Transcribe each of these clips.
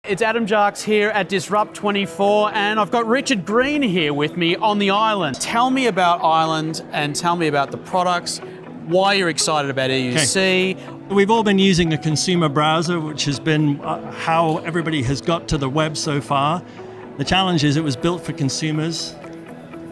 It's Adam Jarks here at Disrupt 24, and I've got Richard Greene here with me on the island. Tell me about Island and tell me about the products, why you're excited about EUC. Okay. We've all been using a consumer browser, which has been how everybody has got to the web so far. The challenge is it was built for consumers,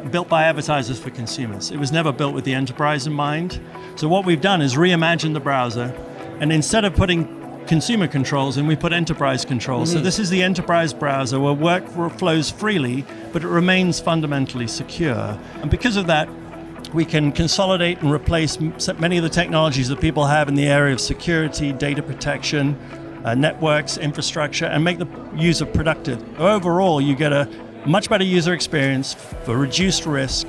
built by advertisers for consumers. It was never built with the enterprise in mind. So what we've done is reimagine the browser, and instead of putting consumer controls and we put enterprise controls. So this is the enterprise browser where work flows freely, but it remains fundamentally secure. And because of that, we can consolidate and replace many of the technologies that people have in the area of security, data protection, networks, infrastructure, and make the user productive. Overall, you get a much better user experience for reduced risk,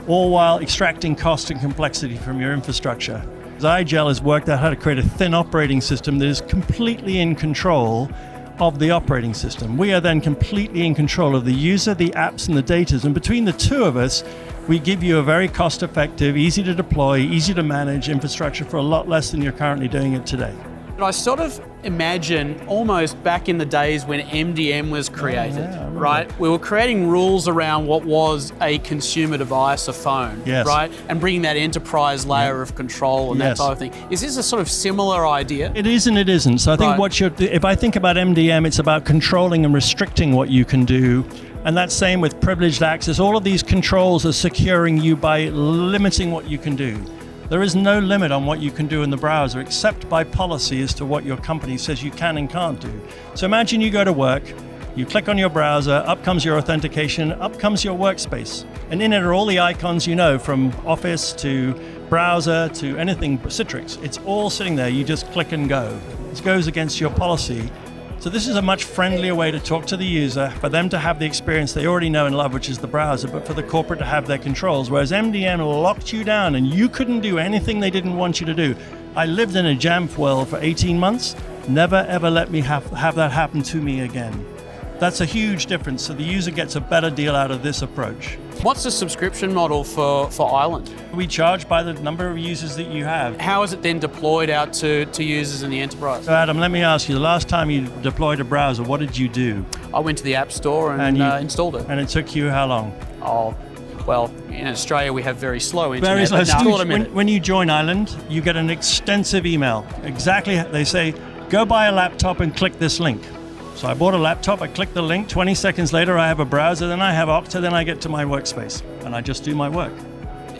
all while extracting cost and complexity from your infrastructure. iGel has worked out how to create a thin operating system that is completely in control of the operating system. We are then completely in control of the user, the apps, and the data. And between the two of us, we give you a very cost-effective, easy to deploy, easy to manage infrastructure for a lot less than you're currently doing it today. I sort of imagine almost back in the days when MDM was created, right? We were creating rules around what was a consumer device, a phone, right? And bringing that enterprise layer of control and that type of thing. Is this a sort of similar idea? It is and it isn't. So I think if I think about MDM, it's about controlling and restricting what you can do. And that's same with privileged access. All of these controls are securing you by limiting what you can do. There is no limit on what you can do in the browser except by policy as to what your company says you can and can't do. So imagine you go to work, you click on your browser, up comes your authentication, up comes your workspace. And in it are all the icons you know, from Office to browser to anything Citrix. It's all sitting there, you just click and go. This goes against your policy. So this is a much friendlier way to talk to the user, for them to have the experience they already know and love, which is the browser, but for the corporate to have their controls, whereas MDM locked you down and you couldn't do anything they didn't want you to do. I lived in a Jamf world for 18 months, never ever let me have that happen to me again. That's a huge difference, so the user gets a better deal out of this approach. What's the subscription model for Island? We charge by the number of users that you have. How is it then deployed out to users in the enterprise? So Adam, let me ask you, the last time you deployed a browser, what did you do? I went to the App Store and installed it. And it took you how long? Oh, well, in Australia we have very slow internet. Very slow. When you join Island, you get an extensive email. Exactly, they say, go buy a laptop and click this link. So I bought a laptop, I clicked the link, 20 seconds later I have a browser, then I have Okta, then I get to my workspace, and I just do my work.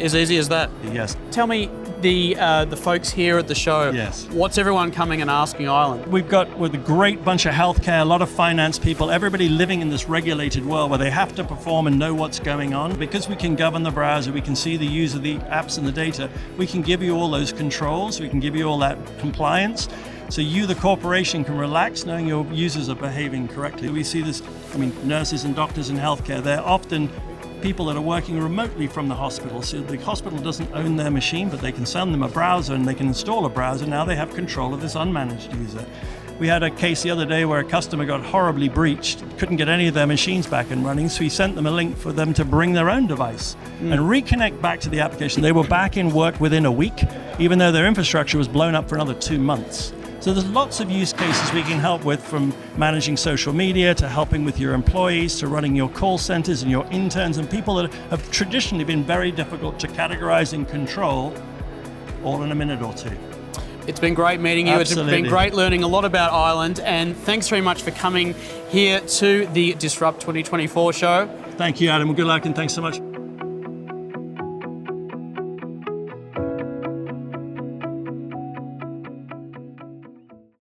As easy as that? Yes. Tell me, the folks here at the show, what's everyone coming and asking Island? We've got with a great bunch of healthcare, a lot of finance people, everybody living in this regulated world where they have to perform and know what's going on. Because we can govern the browser, we can see the user, the apps and the data, we can give you all those controls, we can give you all that compliance. So you, the corporation, can relax knowing your users are behaving correctly. We see this, nurses and doctors in healthcare, they're often people that are working remotely from the hospital. So the hospital doesn't own their machine, but they can send them a browser and they can install a browser. Now they have control of this unmanaged user. We had a case the other day where a customer got horribly breached, couldn't get any of their machines back and running, so we sent them a link for them to bring their own device and reconnect back to the application. They were back in work within a week, even though their infrastructure was blown up for another 2 months. So there's lots of use cases we can help with, from managing social media to helping with your employees to running your call centers and your interns and people that have traditionally been very difficult to categorize and control, all in a minute or two. It's been great meeting you. Absolutely. It's been great learning a lot about Island, and thanks very much for coming here to the Disrupt 2024 show. Thank you, Adam. Good luck and thanks so much.